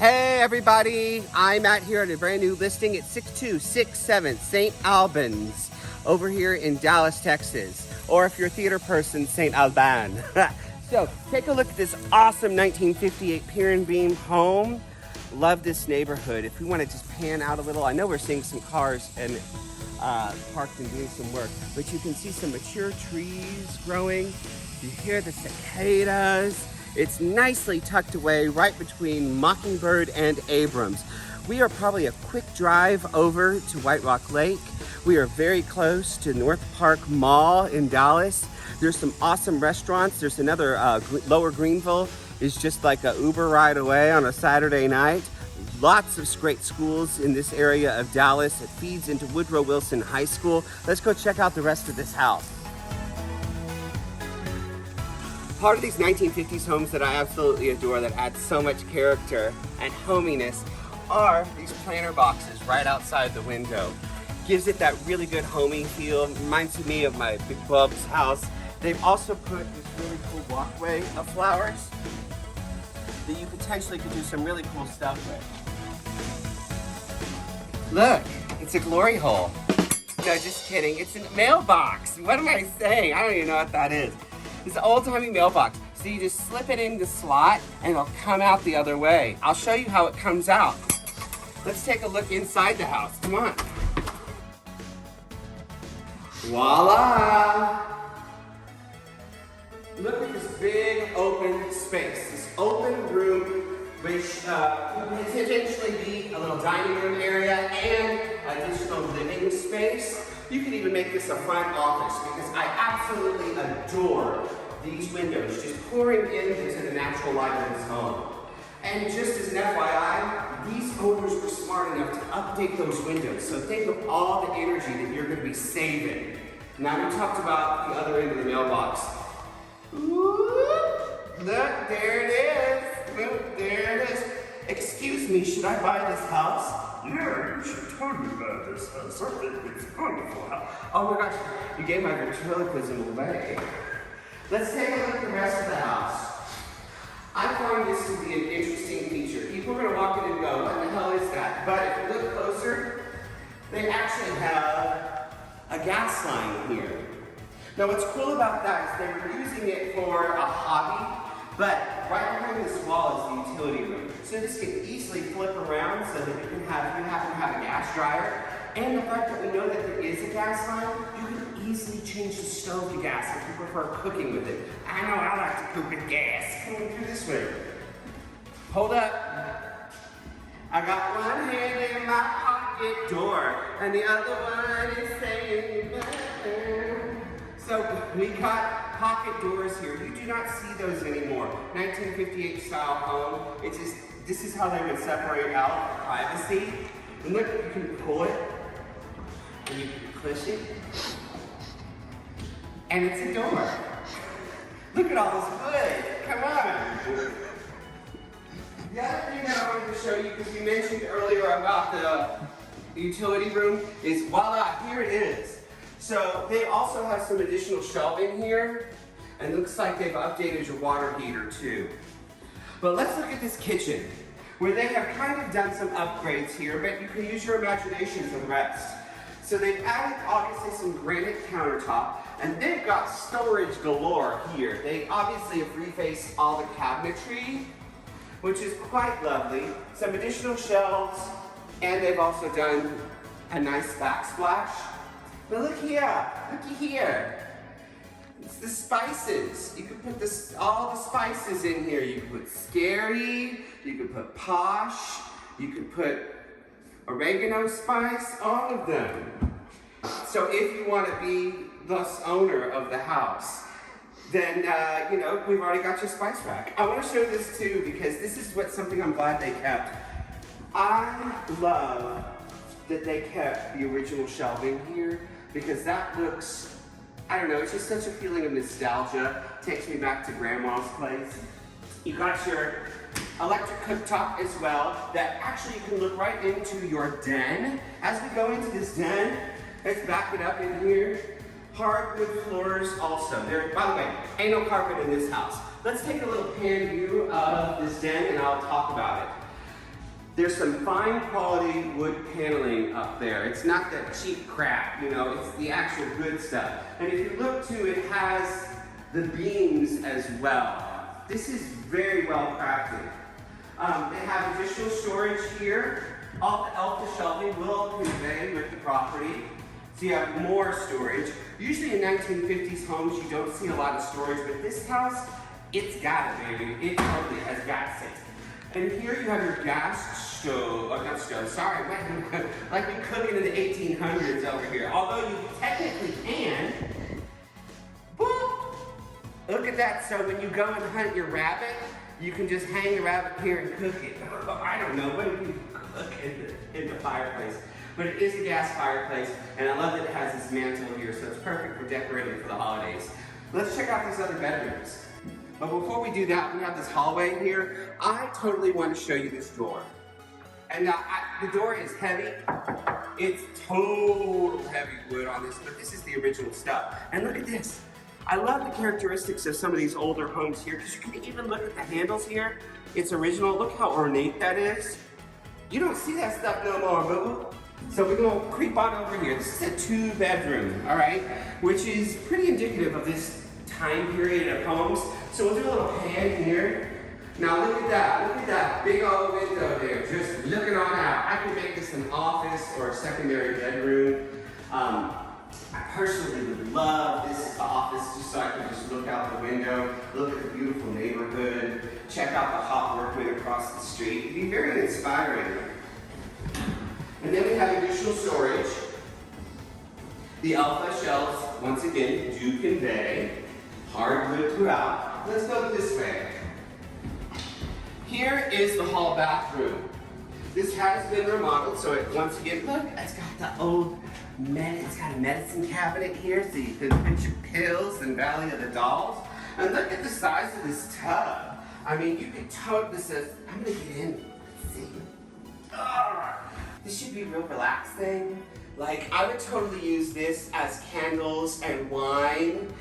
Hey everybody, I'm out here at a brand new listing at 6267 St Albans over here in Dallas, Texas. Or if you're a theater person, St Albans. So take a look at this awesome 1958 pier and beam home. Love this neighborhood. If we want to just pan out a little, I know we're seeing some cars and parked and doing some work, but you can see some mature trees growing. You hear the cicadas. It's nicely tucked away right between Mockingbird and Abrams. We are probably a quick drive over to White Rock Lake. We are very close to North Park Mall in Dallas. There's some awesome restaurants. There's another Lower Greenville is just like a Uber ride away on a Saturday night. Lots of great schools in this area of Dallas. It feeds into Woodrow Wilson High School. Let's go check out the rest of this house. Part of these 1950s homes that I absolutely adore that add so much character and hominess are these planter boxes right outside the window. Gives it that really good homey feel. Reminds me of my Big Bub's house. They've also put this really cool walkway of flowers that you potentially could do some really cool stuff with. Look, it's a glory hole. No, just kidding. It's a mailbox. What am I saying? I don't even know what that is. It's an old-timey mailbox. So you just slip it in the slot and it'll come out the other way. I'll show you how it comes out. Let's take a look inside the house. Come on. Voila! Look at this big open space. This open room which could potentially be a little dining room area and additional living space. You could even make this a front office because I absolutely adore these windows just pouring into the natural light of this home. And just as an FYI, these owners were smart enough to update those windows. So think of all the energy that you're going to be saving. Now we talked about the other end of the mailbox. Ooh, look, there it is. Look, there it is. Excuse me, should I buy this house? Yeah, you should totally buy this house. I think it's a wonderful house. Oh my gosh, you gave my ventriloquism away. Let's take a look at the rest of the house. I find this to be an interesting feature. People are going to walk in and go, what the hell is that? But if you look closer, they actually have a gas line here. Now what's cool about that is they were using it for a hobby, but right behind this wall is the utility room. So this can easily flip around so that you happen to have a gas dryer. And the fact that we know that there is a gas line, you can easily change the stove to gas if you prefer cooking with it. I know I like to cook with gas. Come on through this way. Hold up. I got one hand in my pocket door, and the other one is saying goodbye. So we got pocket doors here. You do not see those anymore. 1958 style home. It's just, this is how they would separate out privacy. And look, you can pull it, and you can push it, and it's a door. Look at all this wood. Come on. The other thing that I wanted to show you, because you mentioned earlier about the utility room, is voila, here it is. So they also have some additional shelving here, and it looks like they've updated your water heater too. But let's look at this kitchen, where they have kind of done some upgrades here, but you can use your imagination for the rest. So they've added obviously some granite countertop, and they've got storage galore here. They obviously have refaced all the cabinetry, which is quite lovely. Some additional shelves, and they've also done a nice backsplash. But look here, looky here. It's the spices. You could put this, all the spices in here. You could put scary, you could put posh, you could put oregano spice, all of them. So if you want to be the owner of the house, then, you know, we've already got your spice rack. I want to show this too because this is something I'm glad they kept. I love that they kept the original shelving here because that looks, I don't know, it's just such a feeling of nostalgia. Takes me back to grandma's place. You got your electric cooktop as well that actually you can look right into your den. As we go into this den, let's back it up in here. Hardwood floors also. There, by the way, ain't no carpet in this house. Let's take a little pan view of this den and I'll talk about it. There's some fine quality wood paneling up there. It's not that cheap crap, you know, it's the actual good stuff. And if you look too, it has the beams as well. This is very well crafted. They have additional storage here. All the Elfa shelving will convey with the property. So you have more storage. Usually in 1950s homes, you don't see a lot of storage, but this house, it's got it, baby. It totally has got it. And here you have your gas stove, not stove, sorry, like we cooking in the 1800s over here. Although you technically can. Whoop! Look at that, so when you go and hunt your rabbit, you can just hang the rabbit here and cook it. I don't know, what do you cook in the fireplace? But it is a gas fireplace, and I love that it has this mantle here, so it's perfect for decorating for the holidays. Let's check out these other bedrooms. But before we do that, we have this hallway here. I totally want to show you this door. And the door is heavy. It's total heavy wood on this, but this is the original stuff. And look at this. I love the characteristics of some of these older homes here, because you can even look at the handles here. It's original. Look how ornate that is. You don't see that stuff no more, boo-boo. So we're gonna creep on over here. This is a 2-bedroom, all right? Which is pretty indicative of this time period of homes. So we'll do a little pan here. Now look at that big old window there, just looking on out. I can make this an office or a secondary bedroom. I personally would love this office just so I can just look out the window, look at the beautiful neighborhood, check out the hot workmen across the street. It'd be very inspiring. And then we have additional storage. The Elfa shelves, once again, do convey hardwood throughout. Let's go this way. Here is the hall bathroom. This has been remodeled, so it, once again, look, it's got the old, it's got a medicine cabinet here, so you can put your pills and Valley of the Dolls. And look at the size of this tub. I mean, you could totally, I'm gonna get in, see. This should be real relaxing. Like, I would totally use this as candles and wine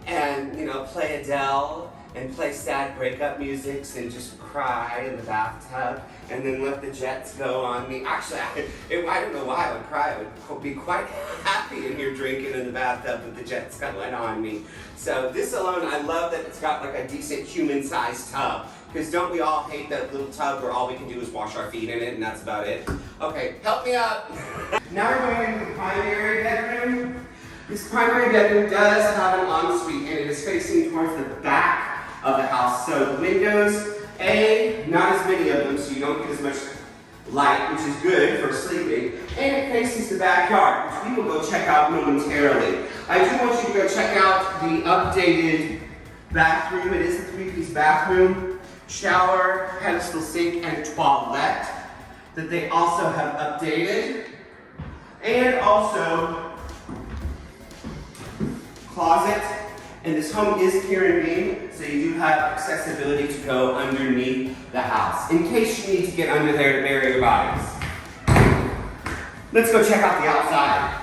and, you know, play Adele and play sad breakup musics and just cry in the bathtub and then let the jets go on me. Actually, I don't know why I would cry. I would be quite happy in here drinking in the bathtub with the jets going on me. So this alone, I love that it's got like a decent human-sized tub. Because don't we all hate that little tub where all we can do is wash our feet in it and that's about it? Okay, help me up. Now we're going into the primary bedroom. This primary bedroom does have an ensuite and it is facing towards the back of the house. So the windows, not as many of them, so you don't get as much light, which is good for sleeping. And it faces the backyard, which we will go check out momentarily. I do want you to go check out the updated bathroom. It is a 3-piece bathroom. Shower, pedestal sink, and toilet that they also have updated. And also closet. And this home is pier and beam, so you do have accessibility to go underneath the house in case you need to get under there to bury your bodies. Let's go check out the outside.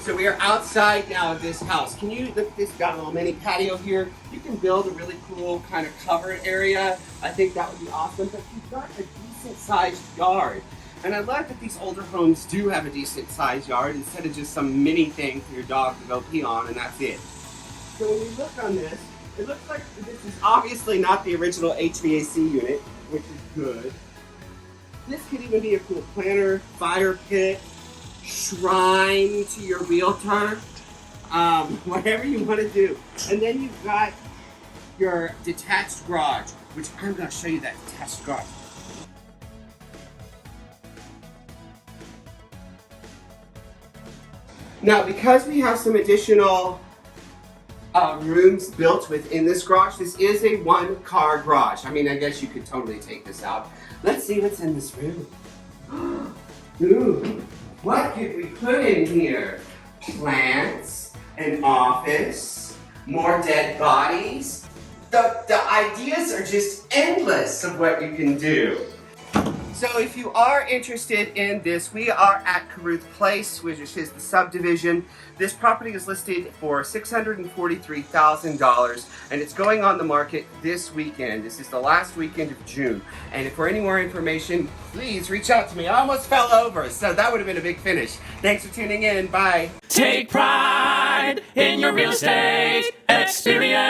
So we are outside now of this house. Can you look at this? Got a little mini patio here. You can build a really cool kind of covered area. I think that would be awesome, but you've got a decent sized yard. And I love that these older homes do have a decent sized yard instead of just some mini thing for your dog to go pee on and that's it. So when you look on this, it looks like this is obviously not the original HVAC unit, which is good. This could even be a cool planter, fire pit, shrine to your realtor, whatever you want to do. And then you've got your detached garage, which I'm going to show you that detached garage. Now, because we have some additional rooms built within this garage, this is a 1-car garage. I mean, I guess you could totally take this out. Let's see what's in this room. Ooh. What could we put in here? Plants, an office, more dead bodies. The ideas are just endless of what you can do. So if you are interested in this, we are at Caruth Place, which is the subdivision. This property is listed for $643,000 and it's going on the market this weekend. This is the last weekend of June. And for any more information, please reach out to me. I almost fell over, so that would have been a big finish. Thanks for tuning in. Bye. Take pride in your real estate experience.